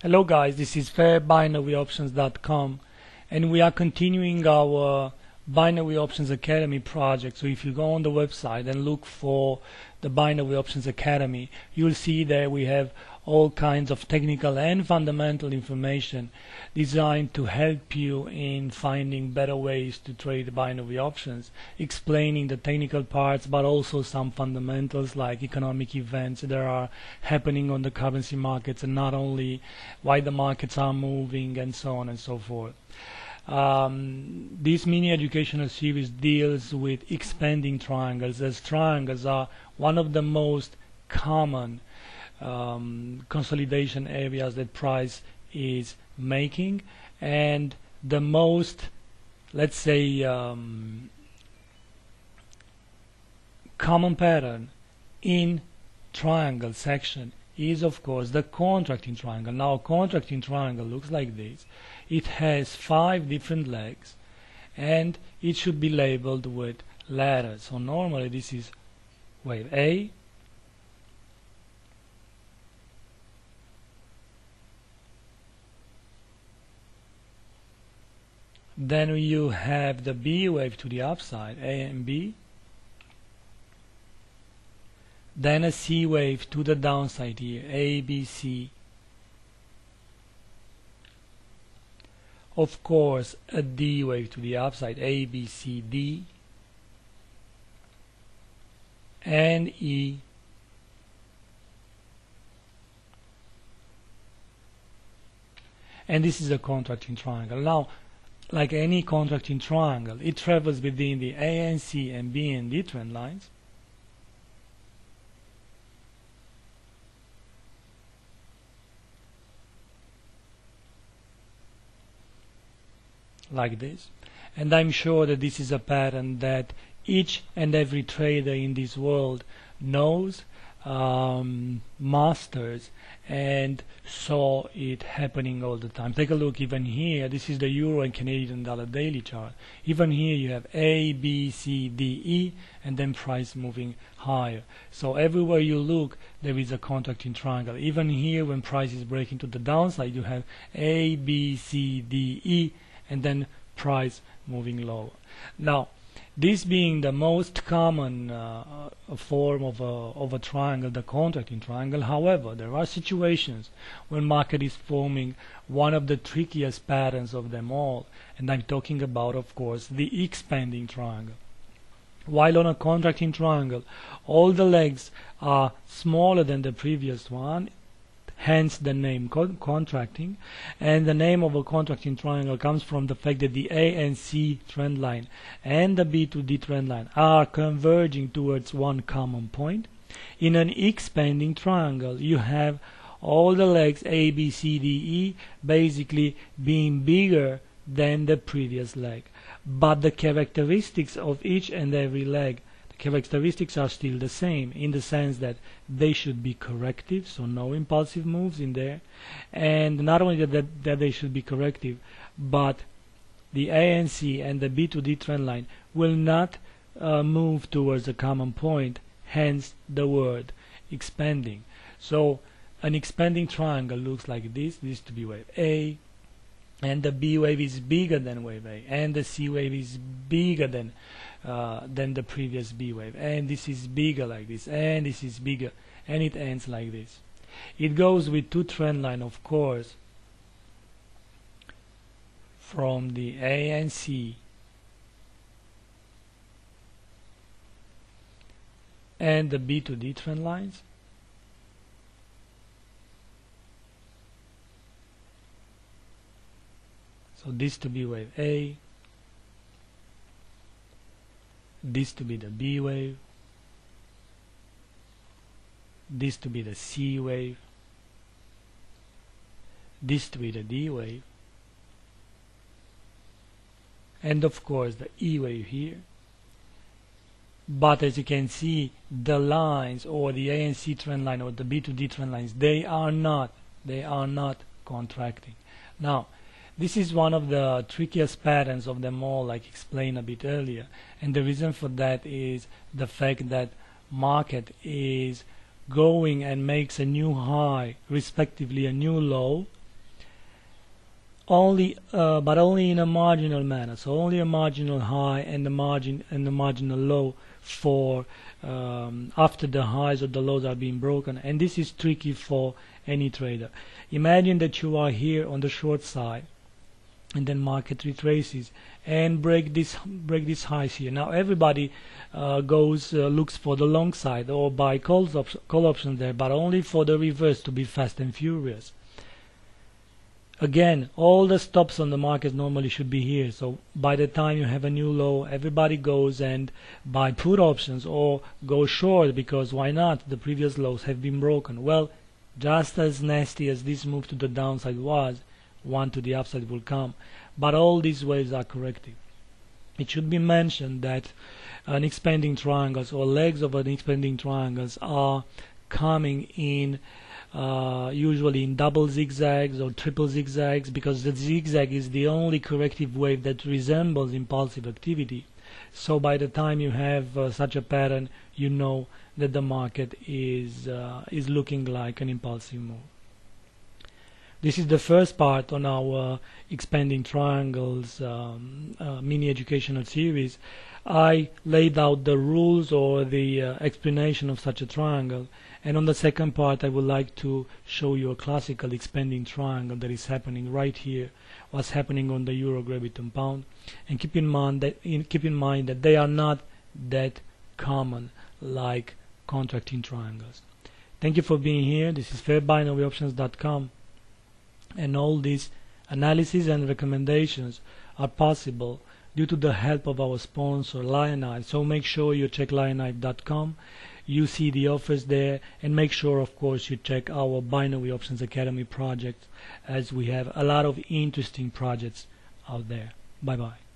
Hello guys, this is FairBinaryOptions.com and we are continuing our Binary Options Academy project. So if you go on the website and look for the Binary Options Academy, you'll see that we have all kinds of technical and fundamental information designed to help you in finding better ways to trade binary options, explaining the technical parts but also some fundamentals like economic events that are happening on the currency markets, and not only why the markets are moving and so on and so forth. This mini educational series deals with expanding triangles, as triangles are one of the most common consolidation areas that price is making, and the most, let's say, common pattern in triangle section is of course the contracting triangle. Now a contracting triangle looks like this. It has 5 different legs and it should be labeled with letters. So normally this is wave A, then you have the B wave to the upside, A and B, then a C wave to the downside here, A, B, C. Of course, a D wave to the upside, A, B, C, D, and E, and this is a contracting triangle. Now, like any contracting triangle, it travels within the A and C and B and D trend lines. Like this. And I'm sure that this is a pattern that each and every trader in this world knows, masters, and saw it happening all the time. Take a look even here. This is the Euro and Canadian dollar daily chart. Even here you have A, B, C, D, E, and then price moving higher. So everywhere you look there is a contracting triangle. Even here when price is breaking to the downside you have A, B, C, D, E, and then price moving lower. Now, this being the most common form of a triangle, the contracting triangle, however, there are situations when market is forming one of the trickiest patterns of them all, and I'm talking about, of course, the expanding triangle. While on a contracting triangle, all the legs are smaller than the previous one, hence the name contracting, and the name of a contracting triangle comes from the fact that the A and C trend line and the B to D trend line are converging towards one common point. In an expanding triangle you have all the legs A, B, C, D, E basically being bigger than the previous leg, but the characteristics of each and every leg, characteristics are still the same, in the sense that they should be corrective, so no impulsive moves in there, and not only that they should be corrective, but the A and C and the B to D trend line will not move towards a common point, hence the word expanding. So an expanding triangle looks like this. This to be wave A, and the B wave is bigger than wave A, and the C wave is bigger than the previous B wave, and this is bigger like this, and this is bigger, and it ends like this. It goes with 2 trend line, of course, from the A and C and the B to D trend lines. So this to be wave A, this to be the B wave, this to be the C wave, this to be the D wave, and of course the E wave here. But as you can see, the lines, or the A and C trend line or the B to D trend lines, they are not contracting. Now, this is one of the trickiest patterns of them all, like explained a bit earlier, and the reason for that is the fact that market is going and makes a new high, respectively a new low, only but only in a marginal manner, so only a marginal high and the marginal low for after the highs or the lows are being broken, and this is tricky for any trader. Imagine that you are here on the short side and then market retraces and break this highs here. Now everybody looks for the long side or buy call options there, but only for the reverse to be fast and furious. Again, all the stops on the market normally should be here, so by the time you have a new low, everybody goes and buy put options or go short, because why not? The previous lows have been broken. Well, just as nasty as this move to the downside was, one to the upside will come, but all these waves are corrective. It should be mentioned that an expanding triangles or legs of an expanding triangles are coming in usually in double zigzags or triple zigzags, because the zigzag is the only corrective wave that resembles impulsive activity. So by the time you have such a pattern, you know that the market is looking like an impulsive move. This is the first part on our expanding triangles mini educational series. I laid out the rules or the explanation of such a triangle, and on the second part I would like to show you a classical expanding triangle that is happening right here, what's happening on the euro, Grevyton pound, and keep in mind that they are not that common like contracting triangles. Thank you for being here. This is FairBinaryOptions.com, and all these analysis and recommendations are possible due to the help of our sponsor Lionhive. So make sure you check lionhive.com, you see the offers there, and make sure of course you check our Binary Options Academy project, as we have a lot of interesting projects out there. Bye bye.